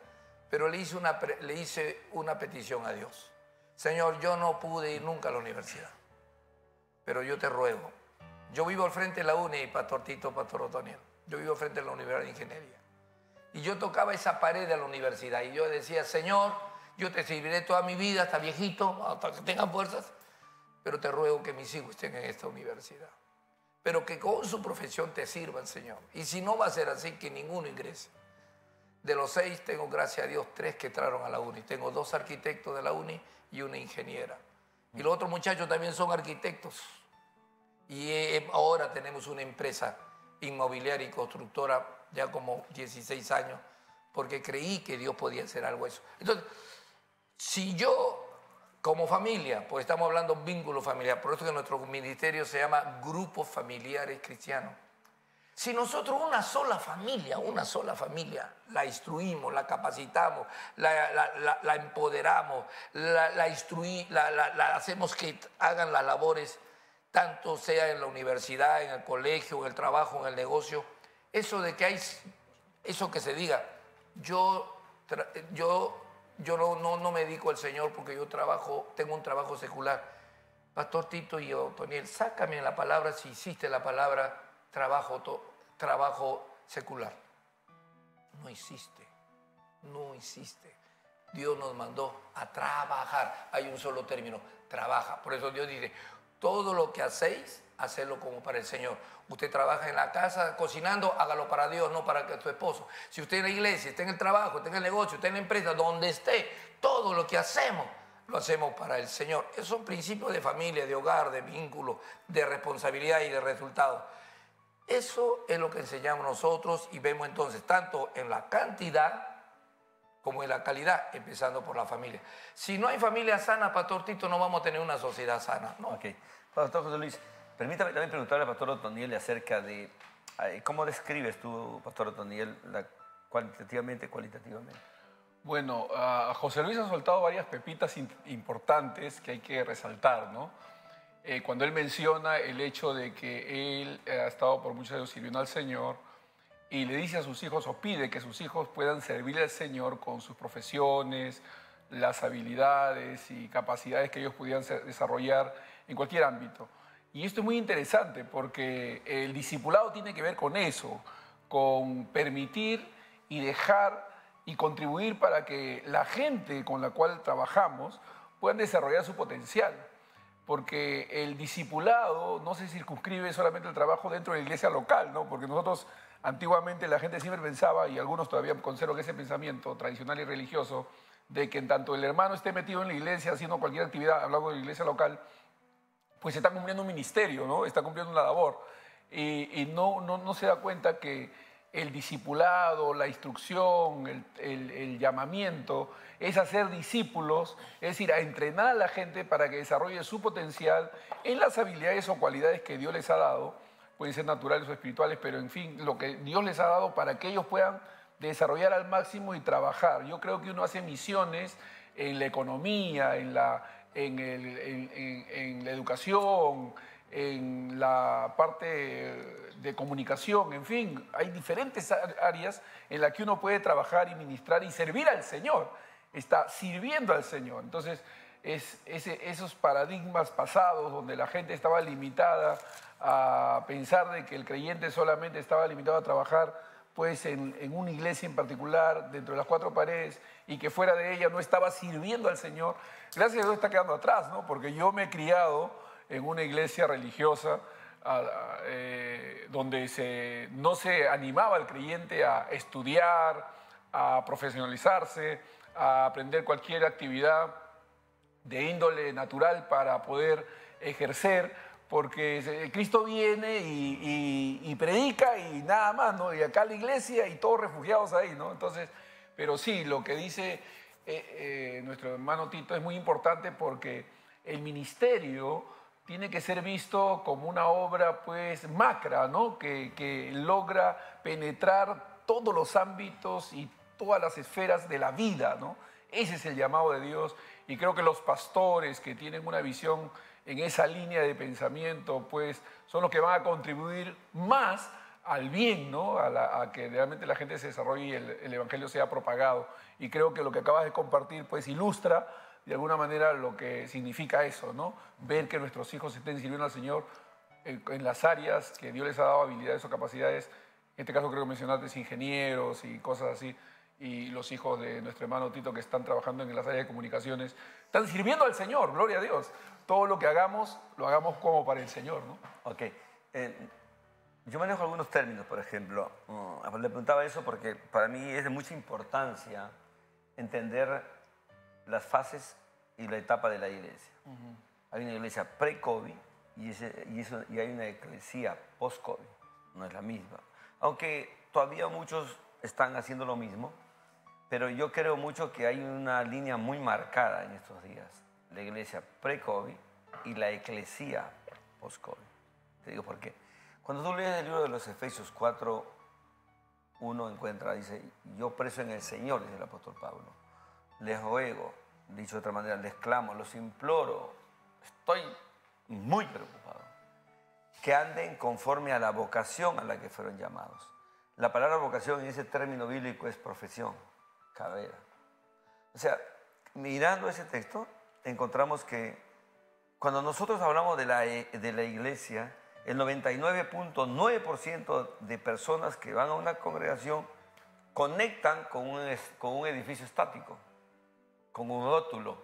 pero le hice una petición a Dios. Señor, yo no pude ir nunca a la universidad, pero yo te ruego. Yo vivo al frente de la UNI, Pastor Tito, Pastor Otoniel. Yo vivo al frente de la Universidad de Ingeniería. Y yo tocaba esa pared de la universidad y yo decía, Señor, yo te serviré toda mi vida hasta viejito, hasta que tengan fuerzas, pero te ruego que mis hijos estén en esta universidad. Pero que con su profesión te sirvan, Señor. Y si no va a ser así, que ninguno ingrese. De los 6, tengo, gracias a Dios, 3 que entraron a la UNI. Tengo 2 arquitectos de la UNI y una ingeniera. Y los otros muchachos también son arquitectos. Y ahora tenemos una empresa inmobiliaria y constructora ya como 16 años, porque creí que Dios podía hacer algo eso. Entonces, si yo, como familia, pues estamos hablando vínculo familiar, por eso que nuestro ministerio se llama Grupos Familiares Cristianos. Si nosotros una sola familia, la instruimos, la capacitamos, la empoderamos, la hacemos que hagan las labores, tanto sea en la universidad, en el colegio, en el trabajo, en el negocio, eso de que hay, eso que se diga, yo no me dedico al Señor porque yo tengo un trabajo secular. Pastor Tito y Otoniel, sácame en la palabra si hiciste la palabra trabajo secular. No hiciste. Dios nos mandó a trabajar. Hay un solo término, trabaja. Por eso Dios dice, todo lo que hacéis, hacedlo como para el Señor. Usted trabaja en la casa cocinando, hágalo para Dios, no para tu esposo. Si usted en la iglesia, está en el trabajo, está en el negocio, está en la empresa, donde esté, todo lo que hacemos, lo hacemos para el Señor. Esos son principios de familia, de hogar, de vínculo, de responsabilidad y de resultados. Eso es lo que enseñamos nosotros y vemos entonces tanto en la cantidad como en la calidad, empezando por la familia. Si no hay familia sana, Pastor Tito, no vamos a tener una sociedad sana, ¿no? Ok. Pastor José Luis, permítame también preguntarle al Pastor Otoniel acerca de cómo describes tú, Pastor Otoniel, cuantitativamente, cualitativamente. Bueno, José Luis ha soltado varias pepitas importantes que hay que resaltar, ¿no? Cuando él menciona el hecho de que él ha estado por muchos años sirviendo al Señor y le dice a sus hijos o pide que sus hijos puedan servir al Señor con sus profesiones, las habilidades y capacidades que ellos pudieran desarrollar en cualquier ámbito. Y esto es muy interesante porque el discipulado tiene que ver con eso, con permitir y dejar y contribuir para que la gente con la cual trabajamos puedan desarrollar su potencial. Porque el discipulado no se circunscribe solamente al trabajo dentro de la iglesia local, ¿no? Porque nosotros antiguamente la gente siempre pensaba, y algunos todavía conservan ese pensamiento tradicional y religioso, de que en tanto el hermano esté metido en la iglesia haciendo cualquier actividad, hablando de la iglesia local, pues está cumpliendo un ministerio, ¿no? Está cumpliendo una labor. Y no se da cuenta que el discipulado, la instrucción, el llamamiento es hacer discípulos, es decir, a entrenar a la gente para que desarrolle su potencial en las habilidades o cualidades que Dios les ha dado, pueden ser naturales o espirituales, pero en fin, lo que Dios les ha dado para que ellos puedan desarrollar al máximo y trabajar. Yo creo que uno hace misiones en la economía, en la educación, en la parte de comunicación, en fin, hay diferentes áreas en las que uno puede trabajar y ministrar y servir al Señor, está sirviendo al Señor. Entonces, esos paradigmas pasados donde la gente estaba limitada a pensar de que el creyente solamente estaba limitado a trabajar pues en una iglesia en particular, dentro de las 4 paredes, y que fuera de ella no estaba sirviendo al Señor, gracias a Dios está quedando atrás, ¿no? Porque yo me he criado en una iglesia religiosa donde no se animaba al creyente a estudiar, a profesionalizarse, a aprender cualquier actividad de índole natural para poder ejercer, porque Cristo viene y predica y nada más, ¿no? Y acá la iglesia y todos refugiados ahí, ¿no? Entonces, pero sí, lo que dice nuestro hermano Tito es muy importante, porque el ministerio tiene que ser visto como una obra pues macra, ¿no? Que logra penetrar todos los ámbitos y todas las esferas de la vida, ¿no? Ese es el llamado de Dios, y creo que los pastores que tienen una visión en esa línea de pensamiento, pues son los que van a contribuir más al bien, ¿no? A que realmente la gente se desarrolle y el evangelio sea propagado. Y creo que lo que acabas de compartir pues ilustra de alguna manera lo que significa eso, ¿no? Ver que nuestros hijos estén sirviendo al Señor en las áreas que Dios les ha dado habilidades o capacidades. En este caso creo que mencionaste ingenieros y cosas así, y los hijos de nuestro hermano Tito que están trabajando en las áreas de comunicaciones, están sirviendo al Señor, gloria a Dios. Todo lo que hagamos, lo hagamos como para el Señor, ¿no? Ok. Yo manejo algunos términos, por ejemplo. Le preguntaba eso porque para mí es de mucha importancia entender las fases y la etapa de la iglesia. Hay una iglesia pre-COVID y hay una iglesia post-COVID. No es la misma. Aunque todavía muchos están haciendo lo mismo, pero yo creo mucho que hay una línea muy marcada en estos días. La iglesia pre-COVID y la iglesia post-COVID. Te digo por qué. Cuando tú lees el libro de los Efesios 4, 1 encuentra, dice, yo preso en el Señor, dice el apóstol Pablo, les ruego, dicho de otra manera, les clamo, los imploro, estoy muy preocupado, que anden conforme a la vocación a la que fueron llamados. La palabra vocación en ese término bíblico es profesión, carrera. O sea, mirando ese texto, encontramos que cuando nosotros hablamos de la iglesia, el 99.9% de personas que van a una congregación conectan con un edificio estático, con un rótulo,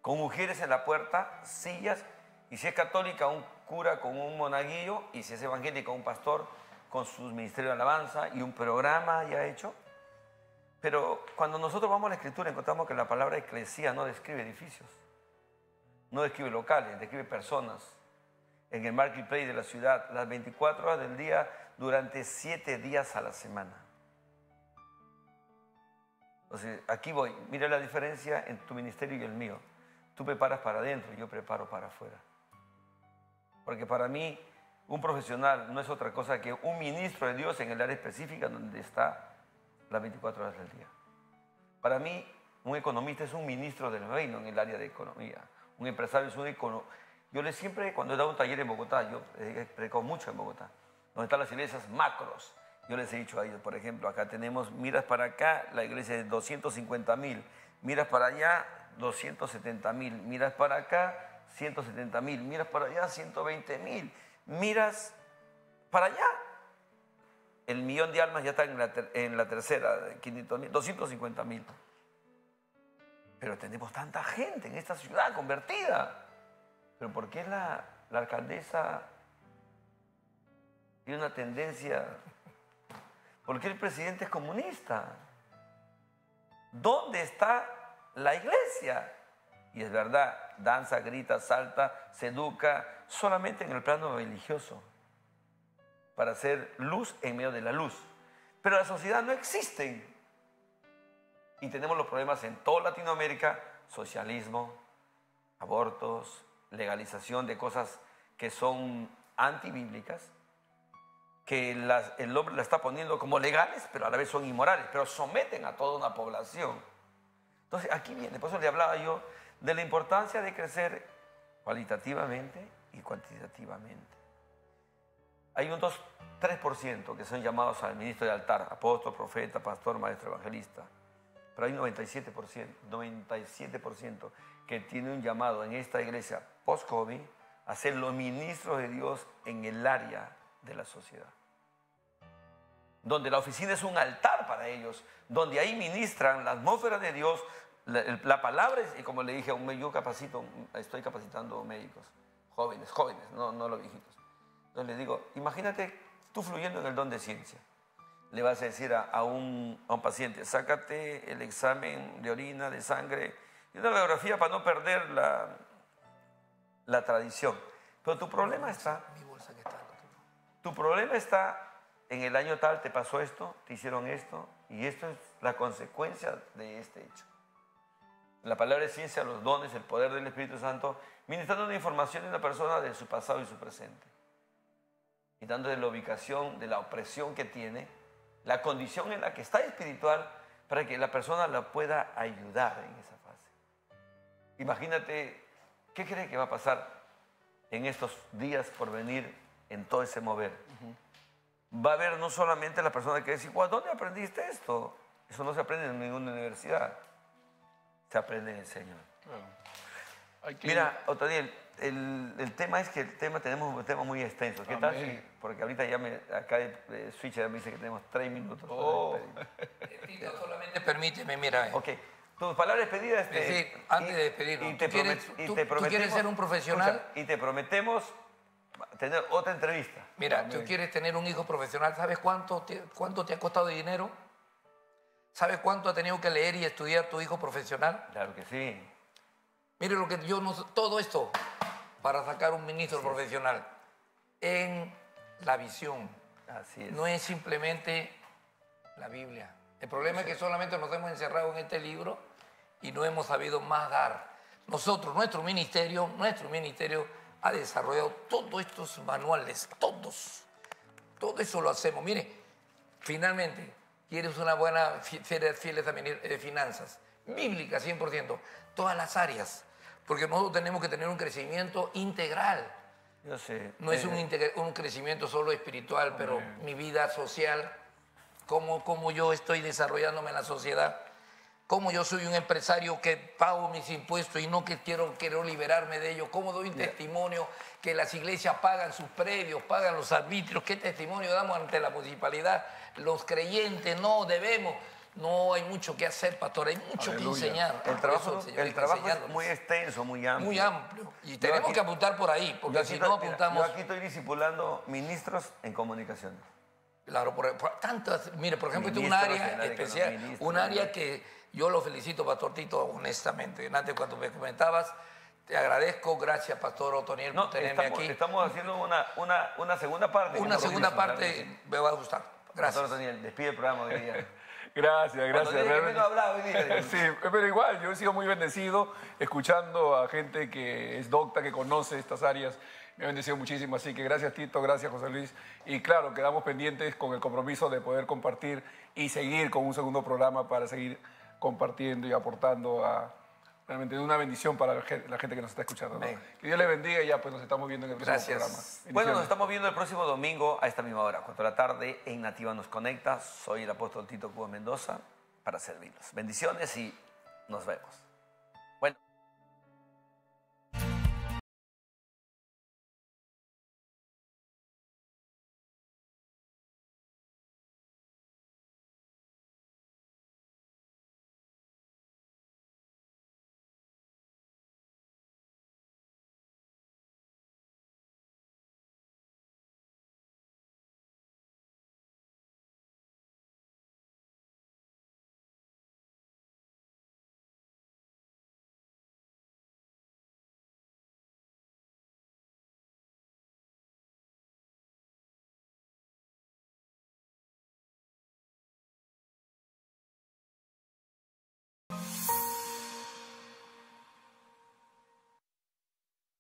con mujeres en la puerta, sillas, y si es católica, un cura con un monaguillo, y si es evangélica, un pastor con su ministerio de alabanza y un programa ya hecho. Pero cuando nosotros vamos a la Escritura encontramos que la palabra eclesía no describe edificios, no describe locales, describe personas. En el marketplace de la ciudad, las 24 horas del día, durante 7 días a la semana. Entonces, aquí voy. Mira la diferencia en tu ministerio y el mío. Tú preparas para adentro y yo preparo para afuera. Porque para mí, un profesional no es otra cosa que un ministro de Dios en el área específica donde está las 24 horas del día. Para mí, un economista es un ministro del reino en el área de economía. Un empresario es un economista. Yo siempre, cuando he dado un taller en Bogotá, yo he predicado mucho en Bogotá, donde están las iglesias macros. Yo les he dicho a ellos, por ejemplo, acá tenemos, miras para acá, la iglesia de 250,000, miras para allá, 270,000, miras para acá, 170,000, miras para allá, 120,000, miras para allá. El millón de almas ya está en la tercera, 500,000, 250,000. Pero tenemos tanta gente en esta ciudad convertida. Pero ¿por qué la alcaldesa tiene una tendencia? ¿Por qué el presidente es comunista? ¿Dónde está la iglesia? Y es verdad, danza, grita, salta, se educa solamente en el plano religioso para hacer luz en medio de la luz. Pero la sociedad no existe. Y tenemos los problemas en toda Latinoamérica: socialismo, abortos, legalización de cosas que son antibíblicas, que el hombre la está poniendo como legales, pero a la vez son inmorales, pero someten a toda una población. Entonces aquí viene, por eso le hablaba yo de la importancia de crecer cualitativamente y cuantitativamente. Hay un 3% que son llamados al ministro de altar, apóstol, profeta, pastor, maestro, evangelista. Pero hay un 97% que tiene un llamado en esta iglesia post-COVID a ser los ministros de Dios en el área de la sociedad. Donde la oficina es un altar para ellos, donde ahí ministran la atmósfera de Dios, la palabra, y como le dije, yo estoy capacitando médicos, jóvenes, no los viejitos. Entonces les digo, imagínate tú fluyendo en el don de ciencia. le vas a decir a un paciente, sácate el examen de orina, de sangre y una radiografía para no perder la tradición. Pero tu problema está... Mi bolsa que está. Tu problema está en el año tal, te pasó esto, te hicieron esto, y esto es la consecuencia de este hecho. La palabra es ciencia, los dones, el poder del Espíritu Santo, ministrando una información de una persona de su pasado y su presente. Y dándole la ubicación de la opresión que tiene, la condición en la que está espiritual, para que la persona la pueda ayudar en esa fase. Imagínate, ¿qué cree que va a pasar en estos días por venir en todo ese mover? Va a haber no solamente la persona que dice, ¿dónde aprendiste esto? Eso no se aprende en ninguna universidad. Se aprende en el Señor. Claro. Mira, Otoniel, el tema es que tenemos un tema muy extenso. ¿Qué tal? Sí, porque ahorita acá el switcher me dice que tenemos 3 minutos. Tito, solamente permíteme, mira. Ok. Tus palabras despedidas. Antes de despedirnos. ¿Tú quieres ser un profesional? Escucha, y te prometemos tener otra entrevista. Mira, tú quieres tener un hijo profesional. ¿Sabes cuánto te ha costado de dinero? ¿Sabes cuánto ha tenido que leer y estudiar tu hijo profesional? Claro que sí. Mire lo que yo no... Todo esto para sacar un ministro profesional en la visión. Así es. No es simplemente la Biblia. El problema es que solamente nos hemos encerrado en este libro y no hemos sabido más dar. Nosotros, nuestro ministerio ha desarrollado todos estos manuales, todos. Todo eso lo hacemos. Mire, finalmente, quieres una buena, fieles de finanzas, bíblica 100%, todas las áreas, porque nosotros tenemos que tener un crecimiento integral. Yo sé. No es un crecimiento solo espiritual, pero mi vida social, cómo yo estoy desarrollándome en la sociedad, cómo yo soy un empresario que pago mis impuestos y no que quiero liberarme de ellos, cómo doy un testimonio que las iglesias pagan sus predios, pagan los arbitrios, qué testimonio damos ante la municipalidad, los creyentes no debemos. No hay mucho que hacer, pastor, hay mucho que enseñar. El trabajo es muy extenso, muy amplio. Muy amplio. Y tenemos que apuntar por ahí, porque si no apuntamos... Yo aquí estoy discipulando ministros en comunicaciones. Claro, por tantas... Mire, por ejemplo, este es un área especial, un área que yo lo felicito, Pastor Tito, honestamente. Antes, cuando me comentabas, te agradezco. Gracias, Pastor Otoniel, por tenerme aquí. Estamos haciendo una segunda parte. Una segunda parte me va a gustar. Gracias. Pastor Otoniel, despide el programa hoy día. Gracias. Realmente... hoy día, sí, pero igual, yo he sido muy bendecido escuchando a gente que es docta, que conoce estas áreas. Me ha bendecido muchísimo, así que gracias Tito, gracias José Luis. Y claro, quedamos pendientes con el compromiso de poder compartir y seguir con un segundo programa para seguir compartiendo y aportando a realmente una bendición para la gente que nos está escuchando, ¿no? Que Dios le bendiga y ya pues nos estamos viendo en el próximo programa. Bueno, nos estamos viendo el próximo domingo a esta misma hora, 4 de la tarde, en Nativa Nos Conecta. Soy el apóstol Tito Cuba Mendoza para servirlos. Bendiciones y nos vemos.